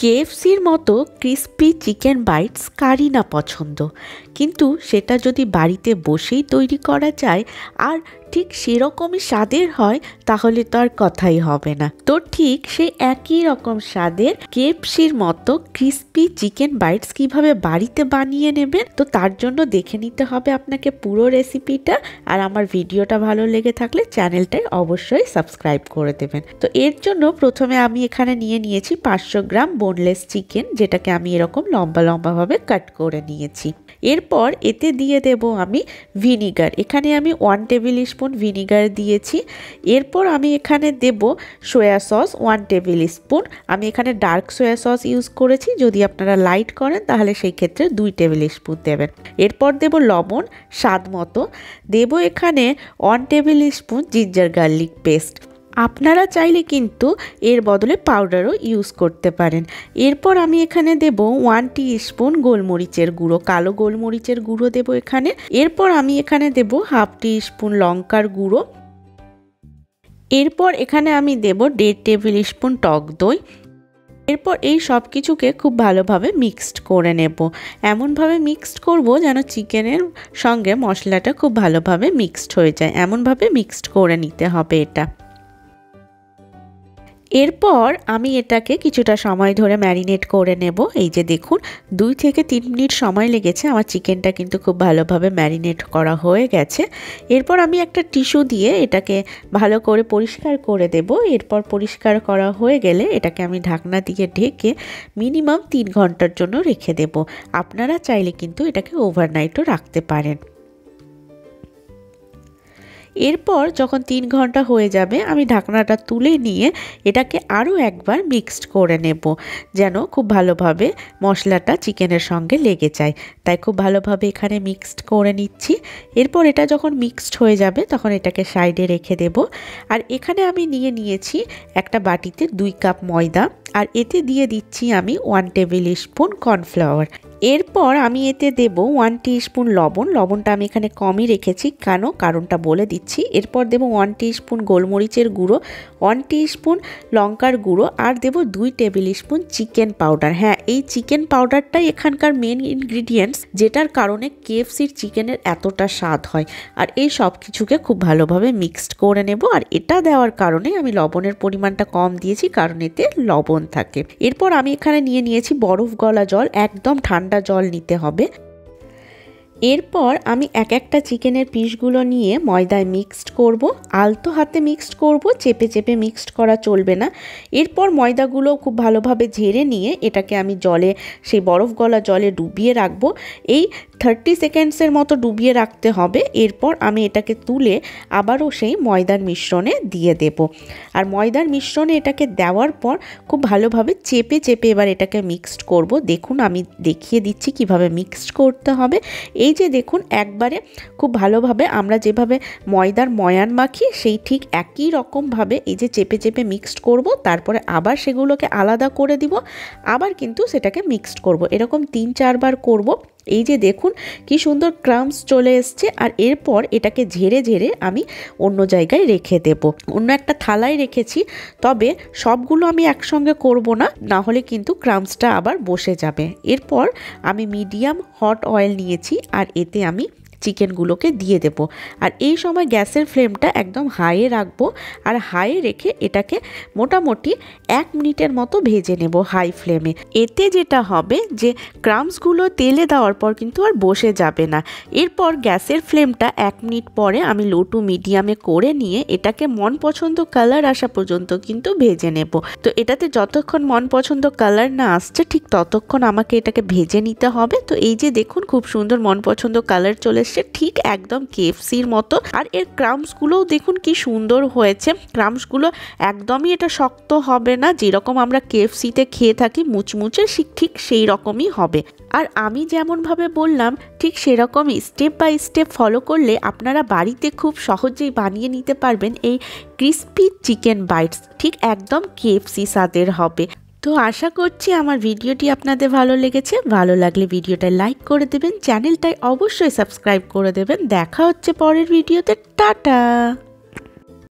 কেএফসির মতো crispy chicken bytes কারই না পছন্দ, কিন্তু সেটা যদি বাড়িতে বসেই তৈরি করা যায় আর ঠিক সেরকমই স্বাদের হয় তাহলে তো আর কথাই হবে না। তো ঠিক সেই একই রকম স্বাদের কেএফসির মতো ক্রিস্পি চিকেন বাইটস কিভাবে বাড়িতে বানিয়ে নেবেন, তো তার জন্য দেখে নিতে হবে আপনাকে পুরো রেসিপিটা। আর আমার ভিডিওটা ভালো লেগে থাকলে চ্যানেলটাই অবশ্যই সাবস্ক্রাইব করে দেবেন। তো এর জন্য প্রথমে আমি এখানে নিয়েছি 500 গ্রাম বোনলেস চিকেন, যেটাকে আমি এরকম লম্বা লম্বাভাবে কাট করে নিয়েছি। এরপর এতে দিয়ে দেব আমি ভিনিগার। এখানে আমি 1 টেবিল স্পুন ভিনিগার দিয়েছি। এরপর আমি এখানে দেব সয়া সস 1 টেবিল স্পুন। আমি এখানে ডার্ক সয়া সস ইউজ করেছি, যদি আপনারা লাইট করেন তাহলে সেই ক্ষেত্রে 2 টেবিল স্পুন দেবেন। এরপর দেব লবণ স্বাদ মতো, দেব এখানে 1 tablespoon ginger garlic paste. আপনারা চাইলে কিন্তু এর বদলে পাউডারও ইউজ করতে পারেন। এরপর আমি এখানে দেব 1 টিস্পুন গোলমরিচের গুঁড়ো, কালো গোলমরিচের গুঁড়ো দেব এখানে। এরপর আমি এখানে দেব 1/2 টিস্পুন লঙ্কার গুঁড়ো। এরপর এখানে আমি দেব 1.5 টেবিল স্পুন টক দই। এরপর এই সব কিছুকে খুব ভালোভাবে মিক্সড করে নেব। এমনভাবে মিক্সড করব যেন চিকেনের সঙ্গে মশলাটা খুব ভালোভাবে মিক্সড হয়ে যায়, এমনভাবে মিক্সড করে নিতে হবে এটা। এরপর আমি এটাকে কিছুটা সময় ধরে ম্যারিনেট করে নেব। এই যে দেখুন 2 থেকে 3 মিনিট সময় লেগেছে, আমার চিকেনটা কিন্তু খুব ভালোভাবে ম্যারিনেট করা হয়ে গেছে। এরপর আমি একটা টিস্যু দিয়ে এটাকে ভালো করে পরিষ্কার করে দেব। এরপর পরিষ্কার করা হয়ে গেলে এটাকে আমি ঢাকনা দিয়ে ঢেকে মিনিমাম 3 ঘন্টার জন্য রেখে দেব। আপনারা চাইলে কিন্তু এটাকে ওভারনাইটও রাখতে পারেন। এরপর যখন 3 ঘন্টা হয়ে যাবে আমি ঢাকনাটা তুলে নিয়ে এটাকে আরও একবার মিক্সড করে নেব, যেন খুব ভালোভাবে মশলাটা চিকেনের সঙ্গে লেগে যায়। তাই খুব ভালোভাবে এখানে মিক্সড করে নিচ্ছি। এরপর এটা যখন মিক্সড হয়ে যাবে তখন এটাকে সাইডে রেখে দেব। আর এখানে আমি নিয়েছি একটা বাটিতে 2 কাপ ময়দা, আর এতে দিয়ে দিচ্ছি আমি 1 টেবিল স্পুন কর্নফ্লাওয়ার। এরপর আমি এতে দেব 1 টিস্পুন লবণ। লবণটা আমি এখানে কমই রেখেছি, কারণটা বলে দিচ্ছি। এরপর দেব 1 টিস্পুন গোলমরিচের গুঁড়ো, 1 টিস্পুন লঙ্কার গুঁড়ো, আর দেব 2 টেবিল স্পুন চিকেন পাউডার। হ্যাঁ, এই চিকেন পাউডারটাই এখানকার মেন ইনগ্রিডিয়েন্টস, যেটার কারণে কেএফসির চিকেনের এতটা স্বাদ হয়। আর এই সব কিছুকে খুব ভালোভাবে মিক্সড করে নেব। আর এটা দেওয়ার কারণে আমি লবণের পরিমাণটা কম দিয়েছি, কারণ এতে লবণ থাকে। এরপর আমি এখানে নিয়েছি বরফ গলা জল, একদম ঠান্ডা জল নিতে হবে। এরপর আমি একটা চিকেনের পিসগুলো নিয়ে ময়দায় মিক্সড করব, আলতো হাতে মিক্সড করব, চেপে চেপে মিক্সড করা চলবে না। এরপর ময়দাগুলো খুব ভালোভাবে ঝেড়ে নিয়ে এটাকে আমি সেই বরফ গলা জলে ডুবিয়ে রাখবো। এই 30 সেকেন্ডসের মতো ডুবিয়ে রাখতে হবে। এরপর আমি এটাকে তুলে আবারও সেই ময়দার মিশ্রণে দিয়ে দেব। আর ময়দার মিশ্রণে এটাকে দেওয়ার পর খুব ভালোভাবে চেপে চেপে এবার এটাকে মিক্সড করব। দেখুন আমি দেখিয়ে দিচ্ছি কিভাবে মিক্সড করতে হবে। এই যে দেখুন একবারে খুব ভালোভাবে আমরা যেভাবে ময়দার ময়ান মাখি সেই ঠিক একই রকমভাবে এই যে চেপে চেপে মিক্সড করব। তারপরে আবার সেগুলোকে আলাদা করে দিব, আবার কিন্তু সেটাকে মিক্সড করব। এরকম 3-4 বার করব। এই যে দেখুন কি সুন্দর ক্রাম্বস চলে এসছে। আর এরপর এটাকে ঝেড়ে ঝেড়ে আমি অন্য জায়গায় রেখে দেব, অন্য একটা থালায় রেখেছি। তবে সবগুলো আমি একসঙ্গে করব না, না হলে কিন্তু ক্রাম্বসটা আবার বসে যাবে। এরপর আমি মিডিয়াম হট অয়েল নিয়েছি, আর এতে আমি চিকেনগুলোকে দিয়ে দেব। আর এই সময় গ্যাসের ফ্লেমটা একদম হাইয়ে রাখবো। আর হাইয়ে রেখে এটাকে মোটামুটি 1 মিনিটের মতো ভেজে নেব হাই ফ্লেমে। এতে যেটা হবে যে ক্রাম্বসগুলো তেলে দেওয়ার পর কিন্তু আর বসে যাবে না। এরপর গ্যাসের ফ্লেমটা 1 মিনিট পরে আমি লো টু মিডিয়ামে করে নিয়ে এটাকে মন পছন্দ কালার আসা পর্যন্ত কিন্তু ভেজে নেব। তো এটাতে যতক্ষণ মন পছন্দ কালার না আসছে ঠিক ততক্ষণ আমাকে এটাকে ভেজে নিতে হবে। তো এই যে দেখুন খুব সুন্দর মন পছন্দ কালার চলে এসছে, ঠিক একদম কেএফসির মতো। আর এর ক্রাম্বসগুলোও দেখুন কি সুন্দর হয়েছে। ক্রাম্বসগুলো একদমই এটা শক্ত হবে না, যেরকম আমরা কেএফসিতে খেয়ে থাকি মুচমুচে, ঠিক সেই রকমই হবে। আর আমি যেমনভাবে বললাম ঠিক সেরকমই স্টেপ বাই স্টেপ ফলো করলে আপনারা বাড়িতে খুব সহজেই বানিয়ে নিতে পারবেন এই ক্রিস্পি চিকেন বাইটস, ঠিক একদম কেএফসি স্বাদের হবে। তো আশা করছি আমার ভিডিওটি আপনাদের ভালো লেগেছে। ভালো লাগলে ভিডিওটা লাইক করে দেবেন, চ্যানেলটায় অবশ্যই সাবস্ক্রাইব করে দেবেন। দেখা হচ্ছে পরের ভিডিওতে। টাটা।